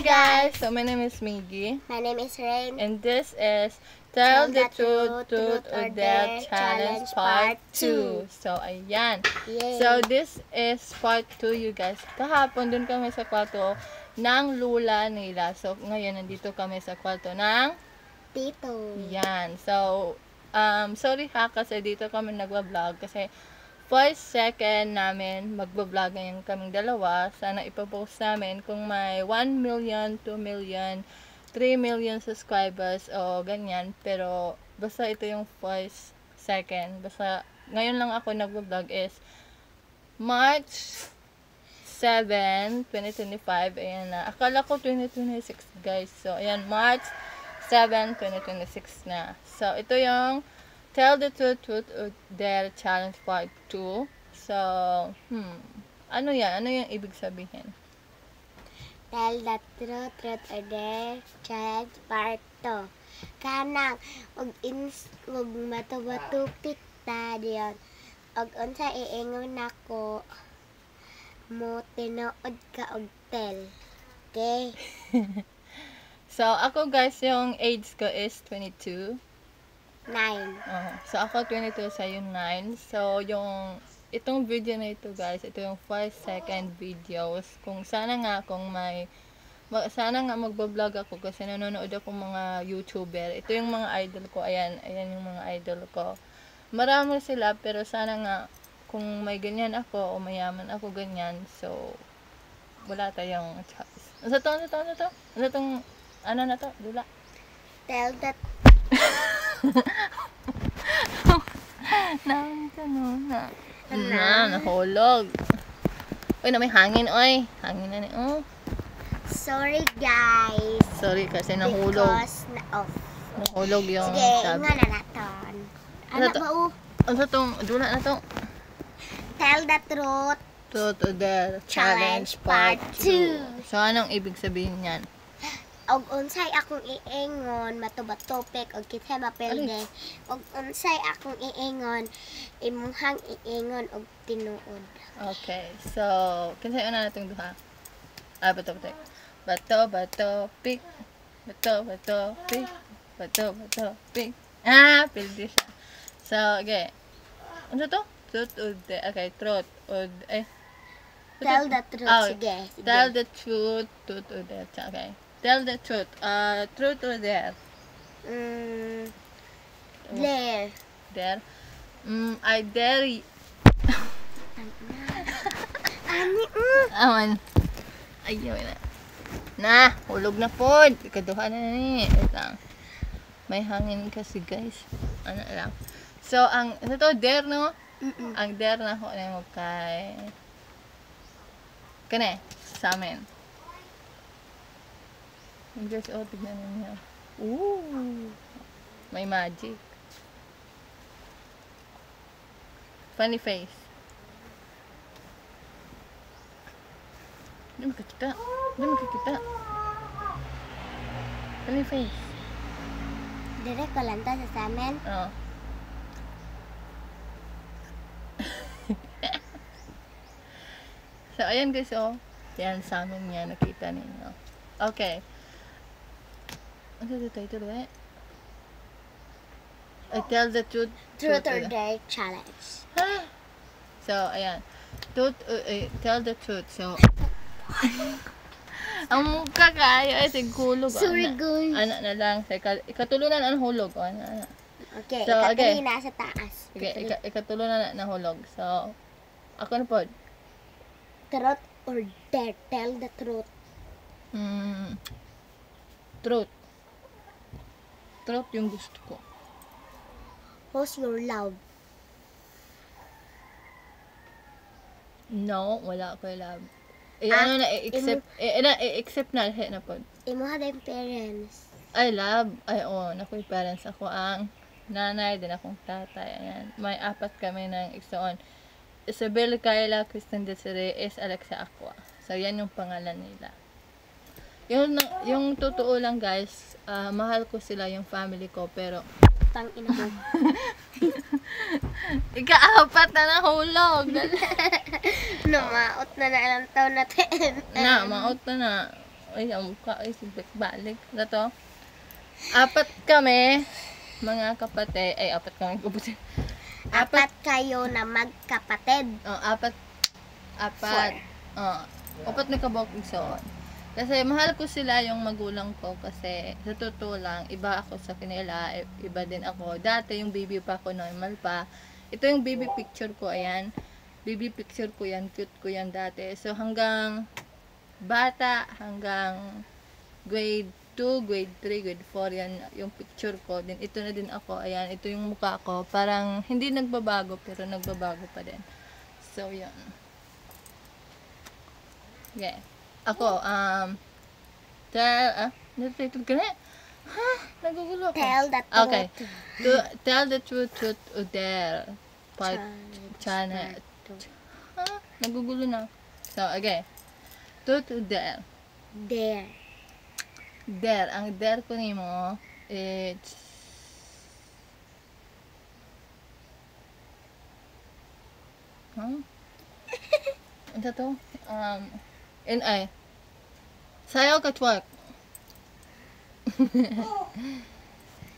guys! So my name is Miggy. My name is Rain. And this is Tell the Truth or Dare Challenge Part 2. So ayan. Yay. So this is Part 2 you guys. Kahapon dun kami sa kwarto ng lula nila. So ngayon nandito kami sa kwarto ng Tito. yan. So sorry ha kasi dito kami nagwa-vlog kasi first, second namin magbablog ngayon kaming dalawa. Sana ipopost namin kung may 1 million, 2 million, 3 million subscribers o ganyan. Pero basta ito yung first, second. Basta ngayon lang ako nagbablog is March 7, 2025. Ayan na. Akala ko 2026 guys. So ayan, March 7, 2026 na. So ito yung Tell the Truth or Dare Challenge Part 2. So, ano yan? Ano yung ibig sabihin? Tell the Truth or Dare Challenge Part 2. Kanang, og matubatupik ta diyon. Og unsa iingon nako mo tinuod ka og tell. Okay? So, ako guys, yung age ko is 22. 9. So, ako 22 sa yung 9. So, itong video na ito guys, ito yung 5 second videos. Sana nga magbablog ako kasi nanonood ako mga YouTuber. Ito yung mga idol ko. Ayan yung mga idol ko. Marami sila pero sana nga kung may ganyan ako o mayaman ako ganyan. So, wala tayong choice. Ano na to? Dula. Tell that nahulog. Uy, na may hangin, oy. Hangin na ni, oh. Sorry guys. Sorry kasi nahulog. Because na-off. Nahulog yung sige, sabi. nga na naton. Ano ba Ano tong, dula na to? Tell the Truth Truth or Dare Challenge Part 2. So, anong ibig sabihin yan? Og unsay akong iingon matubatopik og kitay mapelde. Og unsay akong iingon imuhang iingon og tinuod. Okay. So, kinsay una natong duha? Bato, pick. Bato, pick. Pwede siya. So, okay. Ano to? Truth or Dare. Okay, truth or Tell the truth. Sige. Tell the truth or dare. Okay. Tell the truth. Truth or dare? Dare. Dare? I dare you. Aman. Ayaw na. Hulog na po. Ikaduha na ni. Wait lang. May hangin kasi guys. Ano lang. So, ano to? Dare, no? Ang dare na ko na mo kay kane sa amin. Yung guys, tignan niyo. Ooh! May magic. Funny face. Hindi makikita. Funny face. Dire ko lang ta sa amin. Oo. So, ayan guys, oh. Yan sa amin yan. Nakita ninyo. Okay. Ano the title ba? I tell the truth. Truth or Dare Challenge. Ha? So, ayan. Tell the truth. So, ang mukha kayo ay sigulog. Sorry guys. Anak na lang. Ikatulunan ang hulog. Ana. Okay, so, ikatuloy na sa taas. Okay, ikatulunan na hulog. So, ako na po. Truth or Dare? Tell the truth. Truth. Truth yung gusto ko. Who's your love? No, wala ko love. Ano na, i-accept na lahat na po. Imo ha yung parents. I love, nakoy parents. Ako ang nanay, din akong tatay. Ayan. May 4 kami ng igsoon. Isabel, Kayla, Kristen Desiree, Alexa, Aqua. So, yan yung pangalan nila. Yung totoo lang guys, mahal ko sila yung family ko, pero Tang ina mo. Ika-4 na nahulog. Maot na lang taon natin. Maot na. Ay, ang mukha. Ay, balik. Ano to? Apat kami, mga kapatid. Ay, apat kami kapatid. Apat kayo na magkapatid. Oh, apat. Oh, apat na kabok igsoon. Kasi mahal ko sila yung magulang ko kasi sa totoo lang, iba ako sa kanila, iba din ako. Dati yung baby pa ako, normal pa. Ito yung baby picture ko, ayan. Baby picture ko yan, cute ko yan dati. So hanggang bata, hanggang grade 2, grade 3, grade 4, yan yung picture ko. Then ito na din ako, ayan, ito yung mukha ko. Parang hindi nagbabago, pero nagbabago pa din. So, yan. Okay. Ako, natitod ka na? Ha? Nagugulo ako. Tell the truth. Okay. Tell the truth, Udel. Chana. Ha? Nagugulo na. So, okay. Truth, Udel. There. Der. Ang der ko ni mo, it's ano to? N.I. Sayaw ka twerk.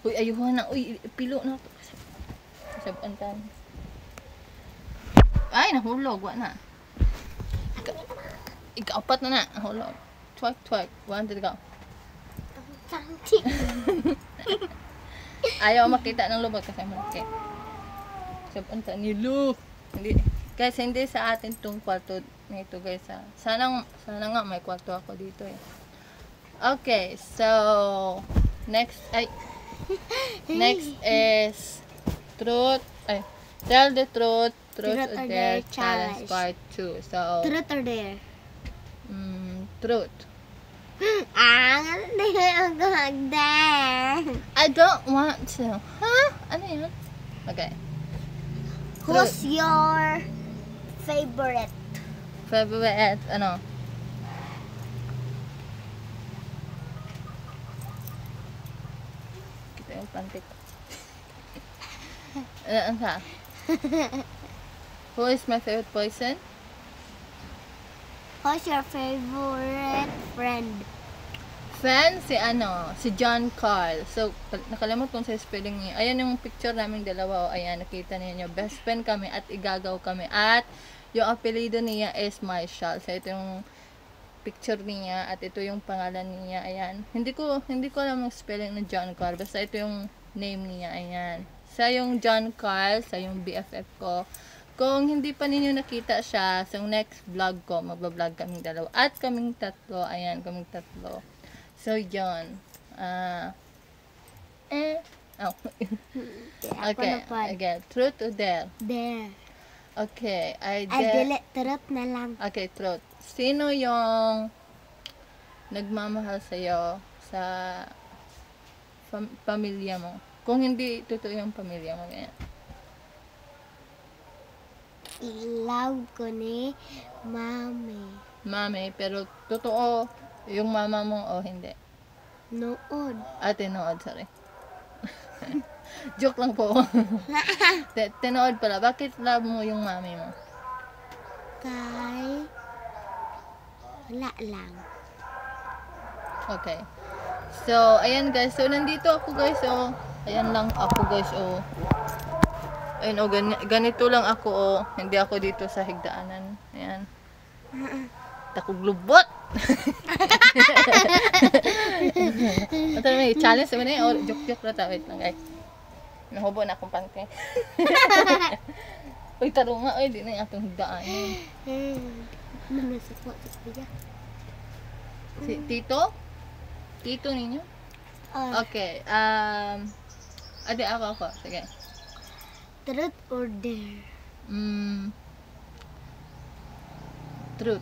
Uy, ayuhan na. Uy, pilo na. Saban ka. Ay, nahulog. Wa na. Ika-apat na na. Nahulog. Twerk, twerk. 1, 2, go. Ayaw makita ng lubog kasi malaki. Saban ka. Nilo. Hindi. Guys, hindi sa atin tong kwarto nito guys ha. Sana nga may kwarto ako dito eh. Okay, so next is tell the truth or dare challenge part 2. So Truth or dare? Truth. Hindi ako mag-dare. I don't want to. Huh? Ano yun? Okay. Who's your favorite? Favorite, ano? Kita yung pantik. Ano ka? Who is my favorite person? Who's your favorite friend? Fan, si John Carl. So, nakalimot kung sa spelling niya. Ayan yung picture namin dalawa. Ayan, nakita niyo. Best friend kami at igagaw kami. At yung apelido niya is Marshall. So, ito yung picture niya at ito yung pangalan niya. Ayan. Hindi ko alam yung spelling ng John Carl. Basta ito yung name niya. Ayan. Sa yung John Carl, sa yung BFF ko. Kung hindi pa ninyo nakita siya, sa next vlog ko, magbablog kaming dalawa. At kaming tatlo. Ayan, kaming tatlo. So, yun. Okay. Again. Truth or dare? Dare. Okay. Ay, dili. Truth na lang. Okay, truth. Sino yung nagmamahal sa'yo sa pamilya mo? Kung hindi totoo yung pamilya mo, ganyan. Love ko ni Mami. Mami, pero totoo yung mama mo o hindi? Nood. Tinood, sorry. Joke lang po. Tinood pala. Bakit love mo yung mami mo? Kay wala lang. Okay. So, ayan guys. So, nandito ako guys. So, ayan lang ako guys. Oh. Ayun, oh, ganito lang ako. Oh. Hindi ako dito sa higdaanan. Ayan. Takog lubot. Ito may challenge naman eh. Oh, joke na ta. Wait lang guys. Nahubo na akong pante. Uy, taro nga. Uy, di na yung atong higdaanan. Nanasakwa sa kuya. Si Tito? Tito ninyo? Okay. Ade ako. Sige. Truth or dare? Truth.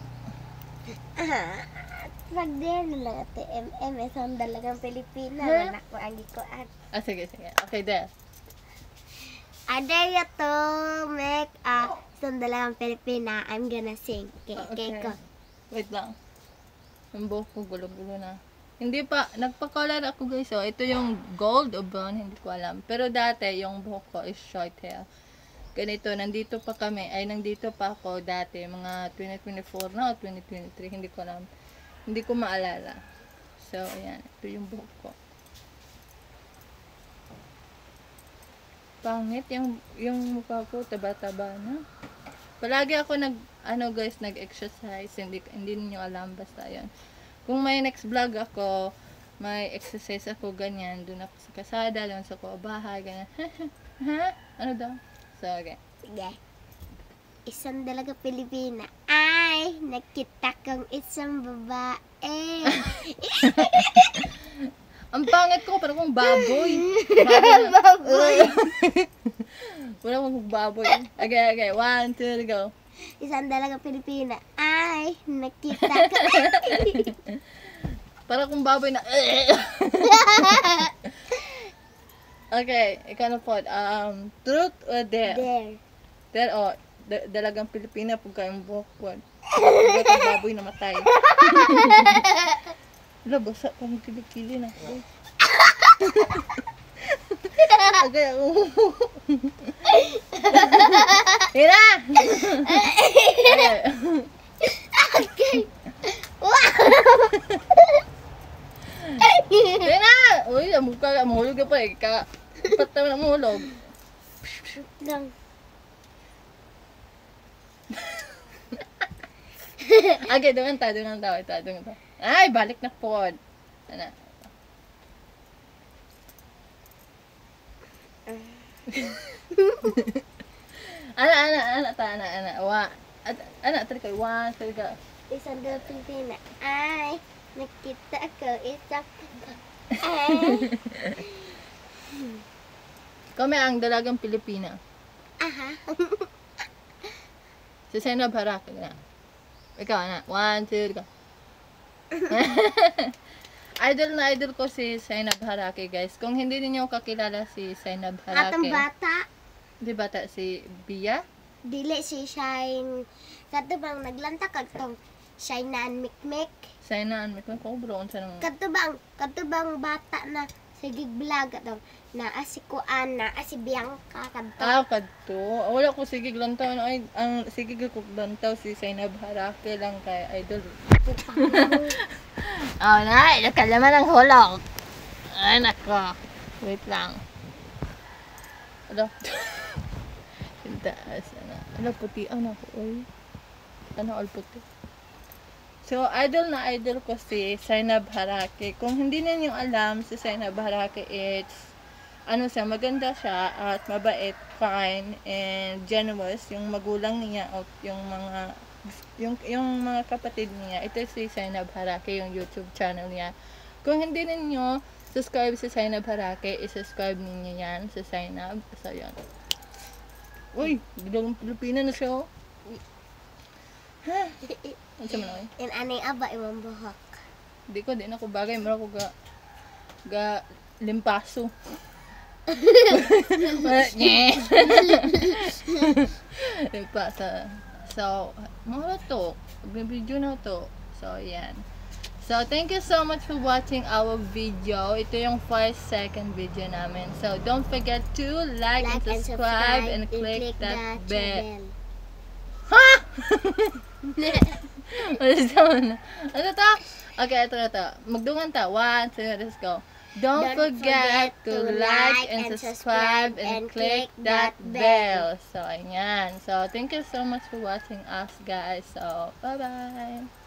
Pag-dare na lang ate. MS ang dalagang Pilipina. Manak ko ang gikoan. Sige. Okay, there. I dare you to make a isang dalagang Pilipina. I'm gonna sing. Okay ko. Wait lang. Yung buhok ko gulo-gulo na. Hindi pa, nagpa-color ako guys. So, ito yung gold o brown, hindi ko alam. Pero dati, yung buhok ko is short hair. Ganito, nandito pa ako dati, mga 2024 na o 2023, hindi ko alam. Hindi ko maalala. So, ayan. Ito yung buhok ko. Pangit yung mukha ko, taba-taba na. Palagi ako nag-exercise. Hindi niyo alam, basta yan. Kung may next vlog ako, may exercise ako, ganyan. Doon ako sa kasada, doon sa bahay, ganyan. Ha? Ano daw? So, okay. Sige. Isang dalaga Pilipina. Ay, nakita kong isang babae. Ang pangit ko, parang kung baboy. Baboy. Wala akong baboy. Okay. 1, 2, go. Isang dalaga Pilipina. Ay, nakita ko. Parang kung baboy na. Okay, ikaw na po. Truth or dare? There. Dare o, dalagang Pilipina pag kayong buhok po. Wala kang baboy na matay. Wala, basa pa ng kilikili na. Okay, ako. Hira! Okay. Wow! Hira! Uy, mahulog ka pa eh. Patay na mahulog. Lang. Okay, dungan ta. Ito. Ay, balik na po. Ano? Tari kayo. 1, 2, go. Isang dalaga Pilipina. Ay, nakita ko isang babae. Kami ang dalagang Pilipina. Aha. Si Zainab Harake na. Ikaw na. 1, 2, go. Idol ko si Zainab Harake, guys. Kung hindi niyo kakilala si Zainab Harake. Atong bata. Di bata si Bia? Dili si Shine. Kato bang naglanta kagtong Shine na Mikmik. Zainab, may kong bro. Kato bang bata na sige vlog atong naa si Kuan, naa si Bianca kadto. Kadto. Wala ko sige lantaw na ay ang sige ko lantaw si Zainab Harake lang kay idol. Na, nakalaman ng hulog. Ay, nako. Wait lang. Ano? Taas, ano, puti, ano ko, oy. Ano, all puti. So, idol ko si Zainab Harake. Kung hindi ninyo alam, si Zainab Harake, siya, maganda siya, at mabait, kind, and generous. Yung magulang niya, o yung mga kapatid niya, ito si Zainab Harake, yung YouTube channel niya. Kung hindi ninyo subscribe si Zainab Harake, i-subscribe ninyo yan sa Zainab. So, yun. Uy, bilang Pilipina na siya, oh. Ha? Ano siya man, In anay aba imong buhok. Di ako bagay, mara ko ga limpaso. Limpaso. So, mga to, video na to. So, yan. So, thank you so much for watching our video. Ito yung 5-second video namin. So, don't forget to like and subscribe and click that bell. Ha? Ano to? Okay, ito. Magdungan ta. 1, 2, let's go. Don't forget to like and subscribe and click that bell. So, ayan. So, thank you so much for watching us, guys. So, bye-bye.